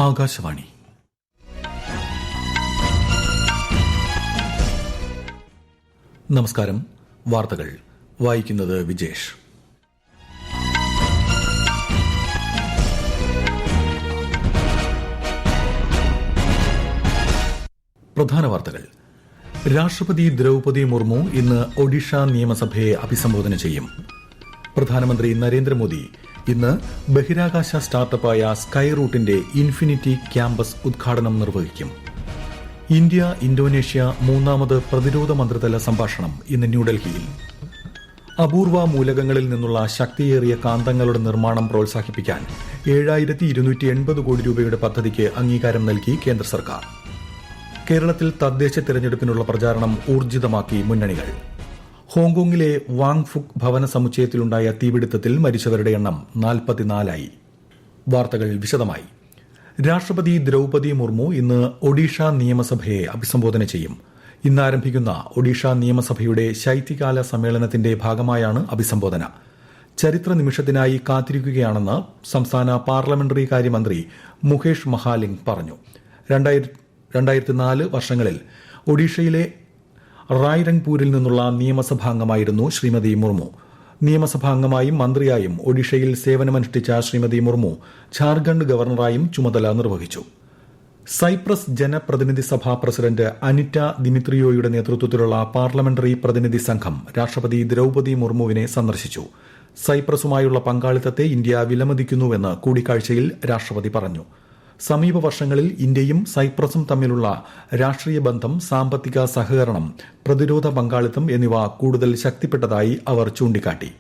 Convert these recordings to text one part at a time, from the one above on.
ആകാശവാണി. നമസ്കാരം. വാർത്തകൾ വായിക്കുന്നത് വിജേഷ്. പ്രധാന വാർത്തകൾ. രാഷ്ട്രപതി ദ്രൌപദി മുർമു ഇന്ന് ഒഡീഷ നിയമസഭയെ അഭിസംബോധന ചെയ്യും. പ്രധാനമന്ത്രി നരേന്ദ്രമോദി ഇന്ന് ബഹിരാകാശ സ്റ്റാർട്ടപ്പായ സ്കൈ റൂട്ടിന്റെ ഇൻഫിനിറ്റി ക്യാമ്പസ് ഉദ്ഘാടനം നിർവഹിക്കും. ഇന്ത്യ ഇന്തോനേഷ്യ മൂന്നാമത് പ്രതിരോധ മന്ത്രിതല സംഭാഷണം ഇന്ന് ന്യൂഡൽഹിയിൽ. അപൂർവ മൂലകങ്ങളിൽ നിന്നുള്ള ശക്തിയേറിയ കാന്തങ്ങളുടെ നിർമ്മാണം പ്രോത്സാഹിപ്പിക്കാൻ 7,280 കോടി രൂപയുടെ പദ്ധതിക്ക് അംഗീകാരം നൽകി കേന്ദ്ര സർക്കാർ. കേരളത്തിൽ തദ്ദേശ തെരഞ്ഞെടുപ്പിനുള്ള പ്രചാരണം ഊർജിതമാക്കി മുന്നണികൾ. ഹോങ്കോങ്ങിലെ വാങ് ഫുക് ഭവന സമുച്ചയത്തിലുണ്ടായ തീപിടുത്തത്തിൽ മരിച്ചവരുടെ എണ്ണം 44ആയി. വാർത്തകൾ വിശദമായി. രാഷ്ട്രപതി ദ്രൌപദി മുർമു ഇന്ന് ഒഡീഷ നിയമസഭയെ അഭിസംബോധന ചെയ്യും. ഇന്ന് ആരംഭിക്കുന്ന ഒഡീഷ നിയമസഭയുടെ ശൈത്യകാല സമ്മേളനത്തിന്റെ ഭാഗമായാണ് അഭിസംബോധന. ചരിത്ര നിമിഷത്തിനായി കാത്തിരിക്കുകയാണെന്ന് സംസ്ഥാന പാർലമെന്ററി കാര്യമന്ത്രി മുകേഷ് മഹാലിംഗ് പറഞ്ഞു. 2004 വർഷങ്ങളിൽ ഒഡീഷയിലെ റായ്രംഗ്പൂരിൽ നിന്നുള്ള നിയമസഭാംഗമായിരുന്നു ശ്രീമതി മുർമു. നിയമസഭാംഗമായും മന്ത്രിയായും ഒഡീഷയിൽ സേവനമനുഷ്ഠിച്ച ശ്രീമതി മുർമു ഝാർഖണ്ഡ് ഗവർണറായും ചുമതല നിർവഹിച്ചു. സൈപ്രസ് ജനപ്രതിനിധി സഭാ പ്രസിഡന്റ് അനിറ്റ ദിമിത്രിയോയുടെ നേതൃത്വത്തിലുള്ള പാർലമെന്ററി പ്രതിനിധി സംഘം രാഷ്ട്രപതി ദ്രൌപദി മുർമുവിനെ സന്ദർശിച്ചു. സൈപ്രസുമായുള്ള പങ്കാളിത്തത്തെ ഇന്ത്യ വിലമതിക്കുന്നുവെന്ന് കൂടിക്കാഴ്ചയിൽ രാഷ്ട്രപതി പറഞ്ഞു. സമീപ വർഷങ്ങളിൽ ഇന്ത്യയും സൈപ്രസും തമ്മിലുള്ള രാഷ്ട്രീയ ബന്ധം, സാമ്പത്തിക സഹകരണം, പ്രതിരോധ പങ്കാളിത്തം എന്നിവ കൂടുതൽ ശക്തിപ്പെട്ടതായി അവർ ചൂണ്ടിക്കാട്ടി.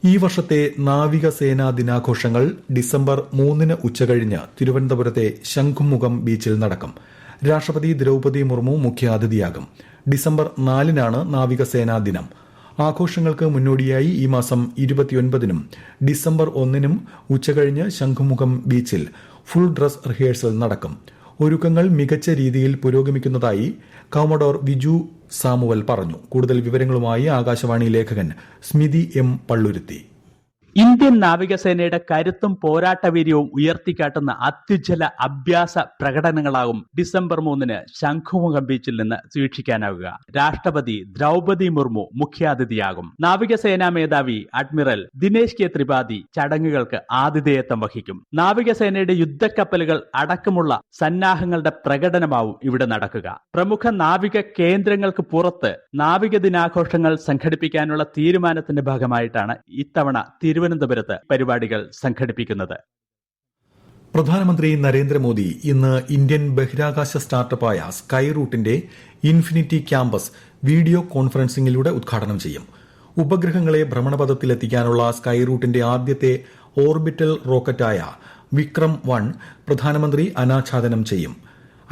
ഈ വർഷത്തെ നാവികസേനാ ദിനാഘോഷങ്ങൾ ഡിസംബർ 3 ഉച്ചകഴിഞ്ഞ് തിരുവനന്തപുരത്തെ ശംഖുമുഖം ബീച്ചിൽ നടക്കും. രാഷ്ട്രപതി ദ്രൌപദി മുർമു മുഖ്യാതിഥിയാകും. ഡിസംബർ 4 നാവികസേനാ ദിനം. ആഘോഷങ്ങൾക്ക് മുന്നോടിയായി ഈ മാസം 29 ഡിസംബർ 1 ഉച്ചകഴിഞ്ഞ് ശംഖുമുഖം ബീച്ചിൽ ഫുൾ ഡ്രസ് റിഹേഴ്സൽ നടക്കും. ഒരുക്കങ്ങൾ മികച്ച രീതിയിൽ പുരോഗമിക്കുന്നതായി കമോഡോർ വിജു സാമുവൽ പറഞ്ഞു. കൂടുതൽ വിവരങ്ങളുമായി ആകാശവാണി ലേഖകൻ സ്മിതി എം പള്ളുരുത്തി. ഇന്ത്യൻ നാവികസേനയുടെ കരുത്തും പോരാട്ടവീര്യവും ഉയർത്തിക്കാട്ടുന്ന അത്യുജ്വല അഭ്യാസ പ്രകടനങ്ങളാകും ഡിസംബർ 3 ശംഖുമുഖം ബീച്ചിൽ നിന്ന് വീക്ഷിക്കാനാവുക. രാഷ്ട്രപതി ദ്രൌപദി മുർമു മുഖ്യാതിഥിയാകും. നാവികസേനാ മേധാവി അഡ്മിറൽ ദിനേശ് കെ ത്രിപാഠി ചടങ്ങുകൾക്ക് ആതിഥേയത്വം വഹിക്കും. നാവികസേനയുടെ യുദ്ധക്കപ്പലുകൾ അടക്കമുള്ള സന്നാഹങ്ങളുടെ പ്രകടനമാവും ഇവിടെ നടക്കുക. പ്രമുഖ നാവിക കേന്ദ്രങ്ങൾക്ക് പുറത്ത് നാവിക ദിനാഘോഷങ്ങൾ സംഘടിപ്പിക്കാനുള്ള തീരുമാനത്തിന്റെ ഭാഗമായിട്ടാണ് ഇത്തവണ തിരുവനന്തപുരത്ത് പരിപാടികൾ സംഘടിപ്പിക്കുന്നത്. പ്രധാനമന്ത്രി നരേന്ദ്രമോദി ഇന്ന് ഇന്ത്യൻ ബഹിരാകാശ സ്റ്റാർട്ടപ്പായ സ്കൈ റൂട്ടിന്റെ ഇൻഫിനിറ്റി ക്യാമ്പസ് വീഡിയോ കോൺഫറൻസിംഗിലൂടെ ഉദ്ഘാടനം ചെയ്യും. ഉപഗ്രഹങ്ങളെ ഭ്രമണപഥത്തിലെത്തിക്കാനുള്ള സ്കൈ റൂട്ടിന്റെ ആദ്യത്തെ ഓർബിറ്റൽ റോക്കറ്റായ വിക്രം 1 പ്രധാനമന്ത്രി അനാച്ഛാദനം ചെയ്യും.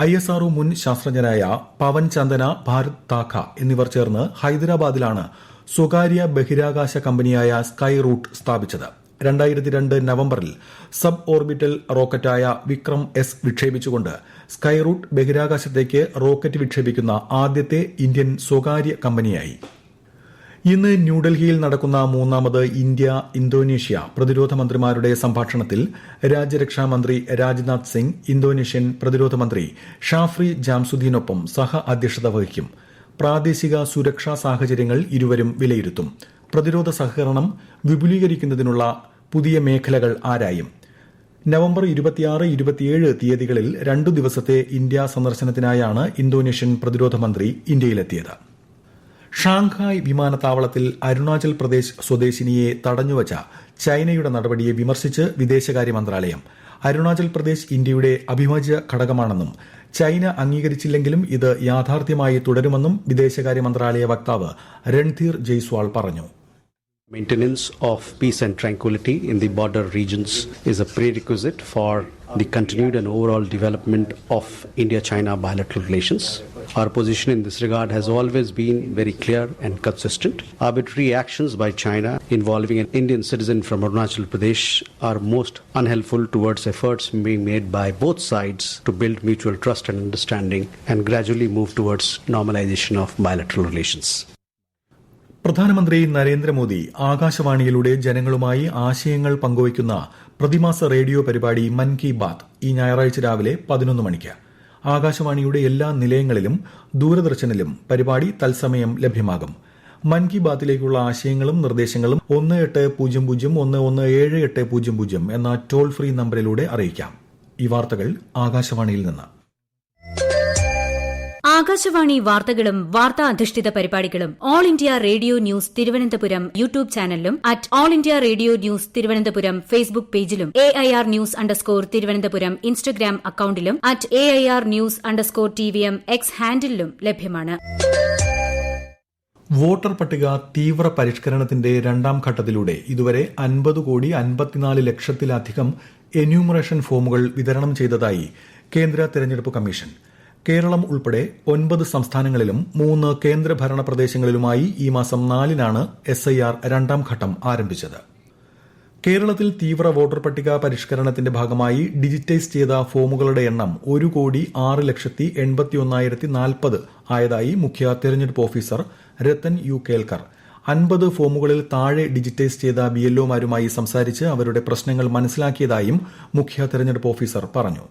ISRO മുൻ ശാസ്ത്രജ്ഞരായ പവൻ ചന്ദന, ഭാരത് താഖ എന്നിവർ ചേർന്ന് ഹൈദരാബാദിലാണ് സ്വകാര്യ ബഹിരാകാശ കമ്പനിയായ സ്കൈ റൂട്ട് സ്ഥാപിച്ചത്. 2002 നവംബറിൽ സബ് ഓർബിറ്റൽ റോക്കറ്റായ വിക്രം S വിക്ഷേപിച്ചുകൊണ്ട് സ്കൈ റൂട്ട് ബഹിരാകാശത്തേക്ക് റോക്കറ്റ് വിക്ഷേപിക്കുന്ന ആദ്യത്തെ ഇന്ത്യൻ സ്വകാര്യ കമ്പനിയായി. ഇന്ന് ന്യൂഡൽഹിയിൽ നടക്കുന്ന മൂന്നാമത് ഇന്ത്യ ഇന്തോനേഷ്യ പ്രതിരോധ മന്ത്രിമാരുടെ സംഭാഷണത്തിൽ രാജ്യരക്ഷാമന്ത്രി രാജ്നാഥ് സിംഗ് ഇന്തോനേഷ്യൻ പ്രതിരോധ മന്ത്രി ഷാഫ്രി ജാംസുദ്ദീനൊപ്പം സഹ അധ്യക്ഷത വഹിക്കും. പ്രാദേശിക സുരക്ഷാ സാഹചര്യങ്ങൾ ഇരുവരും വിലയിരുത്തും. പ്രതിരോധ സഹകരണം വിപുലീകരിക്കുന്നതിനുള്ള പുതിയ മേഖലകൾ ആരായും. നവംബർ 26-27 തീയതികളിൽ 2 ദിവസത്തെ ഇന്ത്യ സന്ദർശനത്തിനായാണ് ഇന്തോനേഷ്യൻ പ്രതിരോധ മന്ത്രി ഇന്ത്യയിലെത്തിയത്. ഷാങ്ഹായ് വിമാനത്താവളത്തിൽ അരുണാചൽ പ്രദേശ് സ്വദേശിനിയെ തടഞ്ഞുവച്ച ചൈനയുടെ നടപടിയെ വിമർശിച്ച് വിദേശകാര്യ മന്ത്രാലയം. അരുണാചൽ പ്രദേശ് ഇന്ത്യയുടെ അവിഭാജ്യ ഘടകമാണെന്നും ചൈന അംഗീകരിച്ചില്ലെങ്കിലും ഇത് യാഥാർത്ഥ്യമായി തുടരുമെന്നും വിദേശകാര്യ മന്ത്രാലയ വക്താവ് രൺധീർ ജയ്സ്വാൾ പറഞ്ഞു. Maintenance of peace and tranquility in the border regions is a prerequisite for the continued and overall development of India-China bilateral relations. Our position in this regard has always been very clear and consistent. Arbitrary actions by China involving an Indian citizen from Arunachal Pradesh are most unhelpful towards efforts being made by both sides to build mutual trust and understanding and gradually move towards normalization of bilateral relations. പ്രധാനമന്ത്രി നരേന്ദ്രമോദി ആകാശവാണിയിലൂടെ ജനങ്ങളുമായി ആശയങ്ങൾ പങ്കുവയ്ക്കുന്ന പ്രതിമാസ radio പരിപാടി മൻ കി ബാത്ത് ഈ ഞായറാഴ്ച രാവിലെ 11 മണിക്ക് ആകാശവാണിയുടെ എല്ലാ നിലയങ്ങളിലും ദൂരദർശനിലും പരിപാടി തത്സമയം ലഭ്യമാകും. മൻ കി ബാത്തിലേക്കുള്ള ആശയങ്ങളും നിർദ്ദേശങ്ങളും 1800117800 എന്ന ടോൾ ഫ്രീ നമ്പറിലൂടെ അറിയിക്കാം. ഈ വാർത്തകൾ ആകാശവാണിയിൽ നിന്ന്. ആകാശവാണി വാർത്തകളും വാർത്താ അധിഷ്ഠിത പരിപാടികളും All India Radio news Thiruvananthapuram YouTube ചാനലിലും at All India Radio news Thiruvananthapuram Facebook പേജിലും AIR ന്യൂസ് _തിരുവനന്തപുരം ഇൻസ്റ്റഗ്രാം അക്കൌണ്ടിലും at AIR news _TVM X ഹാൻഡിലും ലഭ്യമാണ്. വോട്ടർ പട്ടിക തീവ്ര പരിഷ്കരണത്തിന്റെ രണ്ടാം ഘട്ടത്തിലൂടെ ഇതുവരെ 50,54 ലക്ഷത്തിലധികം എന്യൂമറേഷൻ ഫോമുകൾ വിതരണം ചെയ്തതായി കേന്ദ്ര തെരഞ്ഞെടുപ്പ് കമ്മീഷൻ. കേരളം ഉൾപ്പെടെ 9 സംസ്ഥാനങ്ങളിലും 3 കേന്ദ്രഭരണ പ്രദേശങ്ങളിലുമായി ഈ മാസം 4-നാണ് SIR രണ്ടാം ഘട്ടം ആരംഭിച്ചത്. കേരളത്തിൽ തീവ്ര വോട്ടർ പട്ടിക പരിഷ്കരണത്തിന്റെ ഭാഗമായി ഡിജിറ്റൈസ് ചെയ്ത ഫോമുകളുടെ എണ്ണം 1,06,81,040 ആയതായി മുഖ്യ തെരഞ്ഞെടുപ്പ് ഓഫീസർ രത്തൻ യു കേൽക്കർ 50 ഫോമുകളിൽ താഴെ ഡിജിറ്റൈസ് ചെയ്ത BLOമാരുമായി സംസാരിച്ച് അവരുടെ പ്രശ്നങ്ങൾ മനസ്സിലാക്കിയതായും മുഖ്യ തെരഞ്ഞെടുപ്പ് ഓഫീസർ പറഞ്ഞു.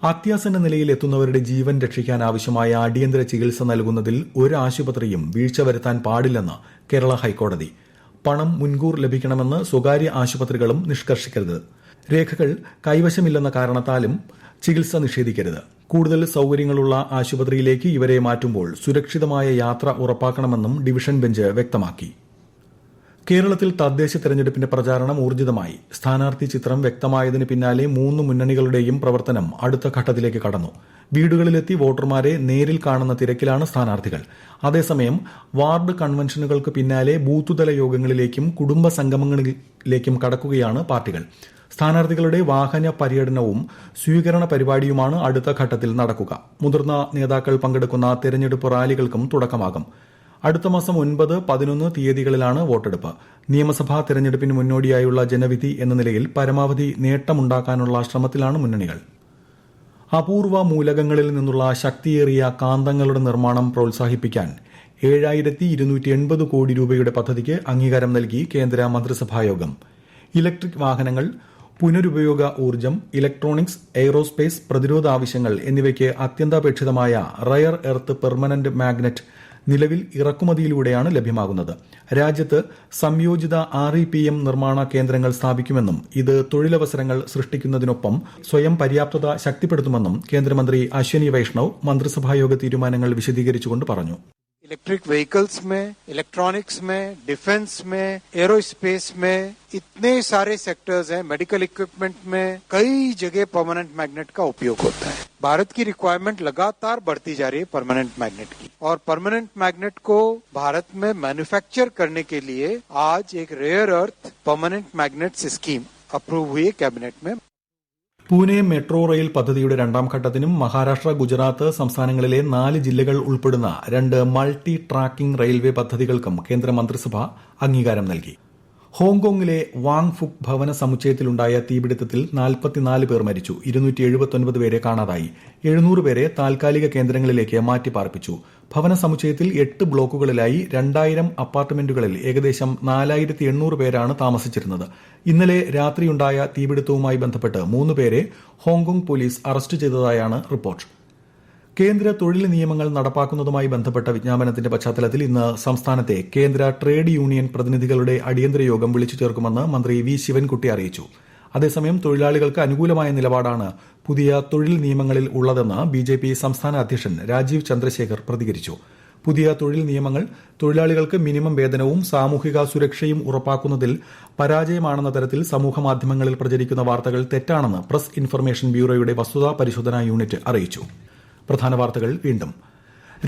അത്യാസന്ന നിലയിൽ എത്തുന്നവരുടെ ജീവൻ രക്ഷിക്കാൻ ആവശ്യമായ അടിയന്തര ചികിത്സ നൽകുന്നതിൽ ഒരു ആശുപത്രിയും വീഴ്ച വരുത്താൻ പാടില്ലെന്ന് കേരള ഹൈക്കോടതി. പണം മുൻകൂർ ലഭിക്കണമെന്ന് സ്വകാര്യ ആശുപത്രികളും നിഷ്കർഷിക്കരുത്. രേഖകൾ കൈവശമില്ലെന്ന കാരണത്താലും ചികിത്സ നിഷേധിക്കരുത്. കൂടുതൽ സൌകര്യങ്ങളുള്ള ആശുപത്രിയിലേക്ക് ഇവരെ മാറ്റുമ്പോൾ സുരക്ഷിതമായ യാത്ര ഉറപ്പാക്കണമെന്നും ഡിവിഷൻ ബെഞ്ച് വ്യക്തമാക്കി. കേരളത്തിൽ തദ്ദേശ തെരഞ്ഞെടുപ്പിന്റെ പ്രചാരണം ഊർജിതമായി. സ്ഥാനാർത്ഥി ചിത്രം വ്യക്തമായതിന് പിന്നാലെ 3 മുന്നണികളുടെയും പ്രവർത്തനം അടുത്ത ഘട്ടത്തിലേക്ക് കടന്നു. വീടുകളിലെത്തി വോട്ടർമാരെ നേരിൽ കാണുന്ന തിരക്കിലാണ് സ്ഥാനാർത്ഥികൾ. അതേസമയം വാർഡ് കൺവെൻഷനുകൾക്ക് പിന്നാലെ ബൂത്തുതല യോഗങ്ങളിലേക്കും കുടുംബ സംഗമങ്ങളിലേക്കും കടക്കുകയാണ് പാർട്ടികൾ. സ്ഥാനാർത്ഥികളുടെ വാഹന പര്യടനവും സ്വീകരണ പരിപാടിയുമാണ് അടുത്ത ഘട്ടത്തിൽ നടക്കുക. മുതിർന്ന നേതാക്കൾ പങ്കെടുക്കുന്ന തെരഞ്ഞെടുപ്പ് റാലികൾക്കും തുടക്കമാകും. അടുത്ത മാസം 9, 11 തീയതികളിലാണ് വോട്ടെടുപ്പ്. നിയമസഭാ തെരഞ്ഞെടുപ്പിന് മുന്നോടിയായുള്ള ജനവിധി എന്ന നിലയിൽ പരമാവധി നേട്ടമുണ്ടാക്കാനുള്ള ശ്രമത്തിലാണ് മുന്നണികൾ. അപൂർവ മൂലകങ്ങളിൽ നിന്നുള്ള ശക്തിയേറിയ കാന്തങ്ങളുടെ നിർമ്മാണം പ്രോത്സാഹിപ്പിക്കാൻ 7,280 കോടി രൂപയുടെ പദ്ധതിക്ക് അംഗീകാരം നൽകി കേന്ദ്ര മന്ത്രിസഭായോഗം. ഇലക്ട്രിക് വാഹനങ്ങൾ, പുനരുപയോഗ ഊർജ്ജം, ഇലക്ട്രോണിക്സ്, എയ്റോസ്പേസ്, പ്രതിരോധ ആവശ്യങ്ങൾ എന്നിവയ്ക്ക് അത്യന്താപേക്ഷിതമായ റയർ എർത്ത് പെർമനന്റ് മാഗ്നറ്റ് നിലവിൽ ഇറക്കുമതിയിലൂടെയാണ് ലഭ്യമാകുന്നത്. രാജ്യത്ത് സംയോജിത REPM നിർമ്മാണ കേന്ദ്രങ്ങൾ സ്ഥാപിക്കുമെന്നും ഇത് തൊഴിലവസരങ്ങൾ സൃഷ്ടിക്കുന്നതിനൊപ്പം സ്വയം പര്യാപ്തത ശക്തിപ്പെടുത്തുമെന്നും കേന്ദ്രമന്ത്രി അശ്വനി വൈഷ്ണവ് മന്ത്രിസഭായോഗ തീരുമാനങ്ങൾ വിശദീകരിച്ചുകൊണ്ട് പറഞ്ഞു. इलेक्ट्रिक व्हीकल्स में, इलेक्ट्रॉनिक्स में, डिफेंस में, एरोस्पेस में इतने सारे सेक्टर्स हैं. मेडिकल इक्विपमेंट में कई जगह परमानेंट मैग्नेट का उपयोग होता है. भारत की रिक्वायरमेंट लगातार बढ़ती जा रही है परमानेंट मैग्नेट की, और परमानेंट मैग्नेट को भारत में मैन्युफैक्चर करने के लिए आज एक rare earth permanent magnets scheme approve हुई है कैबिनेट में. പൂനെ മെട്രോ റെയിൽ പദ്ധതിയുടെ രണ്ടാം ഘട്ടത്തിനും മഹാരാഷ്ട്ര, ഗുജറാത്ത് സംസ്ഥാനങ്ങളിലെ 4 ജില്ലകൾ ഉൾപ്പെടുന്ന 2 മൾട്ടി ട്രാക്കിംഗ് റെയിൽവേ പദ്ധതികൾക്കും കേന്ദ്ര മന്ത്രിസഭ അംഗീകാരം നൽകി. ഹോങ്കോങ്ങിലെ വാങ് ഫുക് ഭവന സമുച്ചയത്തിലുണ്ടായ തീപിടുത്തത്തിൽ 44 പേർ മരിച്ചു, 279 പേരെ കാണാതായി. 700 പേരെ താൽക്കാലിക കേന്ദ്രങ്ങളിലേക്ക് മാറ്റിപ്പാർപ്പിച്ചു. ഭവന സമുച്ചയത്തിൽ 8 ബ്ലോക്കുകളിലായി 2000 അപ്പാർട്ട്മെന്റുകളിൽ ഏകദേശം 4800 പേരാണ് താമസിച്ചിരുന്നത്. ഇന്നലെ രാത്രിയുണ്ടായ തീപിടുത്തവുമായി ബന്ധപ്പെട്ട് 3 പേരെ ഹോങ്കോങ് പോലീസ് അറസ്റ്റ് ചെയ്തതായാണ് റിപ്പോർട്ട്. കേന്ദ്ര തൊഴിൽ നിയമങ്ങൾ നടപ്പാക്കുന്നതുമായി ബന്ധപ്പെട്ട വിജ്ഞാപനത്തിന്റെ പശ്ചാത്തലത്തിൽ ഇന്ന് സംസ്ഥാനത്തെ കേന്ദ്ര ട്രേഡ് യൂണിയൻ പ്രതിനിധികളുടെ അടിയന്തര യോഗം വിളിച്ചു ചേർക്കുമെന്ന് മന്ത്രി വി ശിവൻകുട്ടി അറിയിച്ചു. അതേസമയം തൊഴിലാളികൾക്ക് അനുകൂലമായ നിലപാടാണ് പുതിയ തൊഴിൽ നിയമങ്ങളിൽ ഉള്ളതെന്ന് BJP സംസ്ഥാന അധ്യക്ഷൻ രാജീവ് ചന്ദ്രശേഖർ പ്രതികരിച്ചു. പുതിയ തൊഴിൽ നിയമങ്ങൾ തൊഴിലാളികൾക്ക് മിനിമം വേതനവും സാമൂഹിക സുരക്ഷയും ഉറപ്പാക്കുന്നതിൽ പരാജയമാണെന്ന തരത്തിൽ സമൂഹമാധ്യമങ്ങളിൽ പ്രചരിക്കുന്ന വാർത്തകൾ തെറ്റാണെന്ന് പ്രസ് ഇൻഫർമേഷൻ ബ്യൂറോയുടെ വസ്തുതാ പരിശോധനാ യൂണിറ്റ് അറിയിച്ചു. പ്രധാന വാർത്തകൾ വീണ്ടും.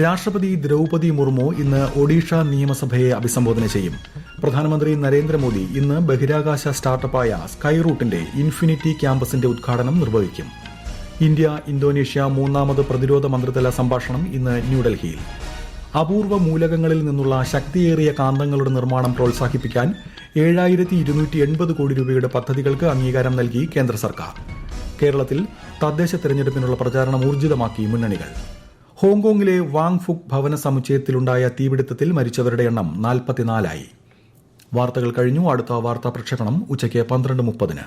രാഷ്ട്രപതി ദ്രൌപതി മുർമു ഇന്ന് ഒഡീഷ നിയമസഭയെ അഭിസംബോധന ചെയ്യും. പ്രധാനമന്ത്രി നരേന്ദ്രമോദി ഇന്ന് ബഹിരാകാശ സ്റ്റാർട്ടപ്പായ സ്കൈ റൂട്ടിന്റെ ഇൻഫിനിറ്റി ക്യാമ്പസിന്റെ ഉദ്ഘാടനം നിർവഹിക്കും. ഇന്ത്യ ഇന്തോനേഷ്യ 3ാമത് പ്രതിരോധ മന്ത്രിതല സംഭാഷണം ഇന്ന് ന്യൂഡൽഹിയിൽ. അപൂർവ മൂലകങ്ങളിൽ നിന്നുള്ള ശക്തിയേറിയ കാന്തങ്ങളുടെ നിർമ്മാണം പ്രോത്സാഹിപ്പിക്കാൻ 7,280 കോടി രൂപയുടെ പദ്ധതികൾക്ക് അംഗീകാരം നൽകി കേന്ദ്ര സർക്കാർ. കേരളത്തിൽ തദ്ദേശ തെരഞ്ഞെടുപ്പിനുള്ള പ്രചാരണം ഊർജിതമാക്കി മുന്നണികൾ. ഹോങ്കോങ്ങിലെ വാങ് ഫുക് ഭവന സമുച്ചയത്തിലുണ്ടായ തീപിടുത്തത്തിൽ മരിച്ചവരുടെ എണ്ണം 44 വാർത്തകൾ കഴിഞ്ഞു. അടുത്ത വാർത്താ പ്രക്ഷേപണം ഉച്ചയ്ക്ക് 12:30.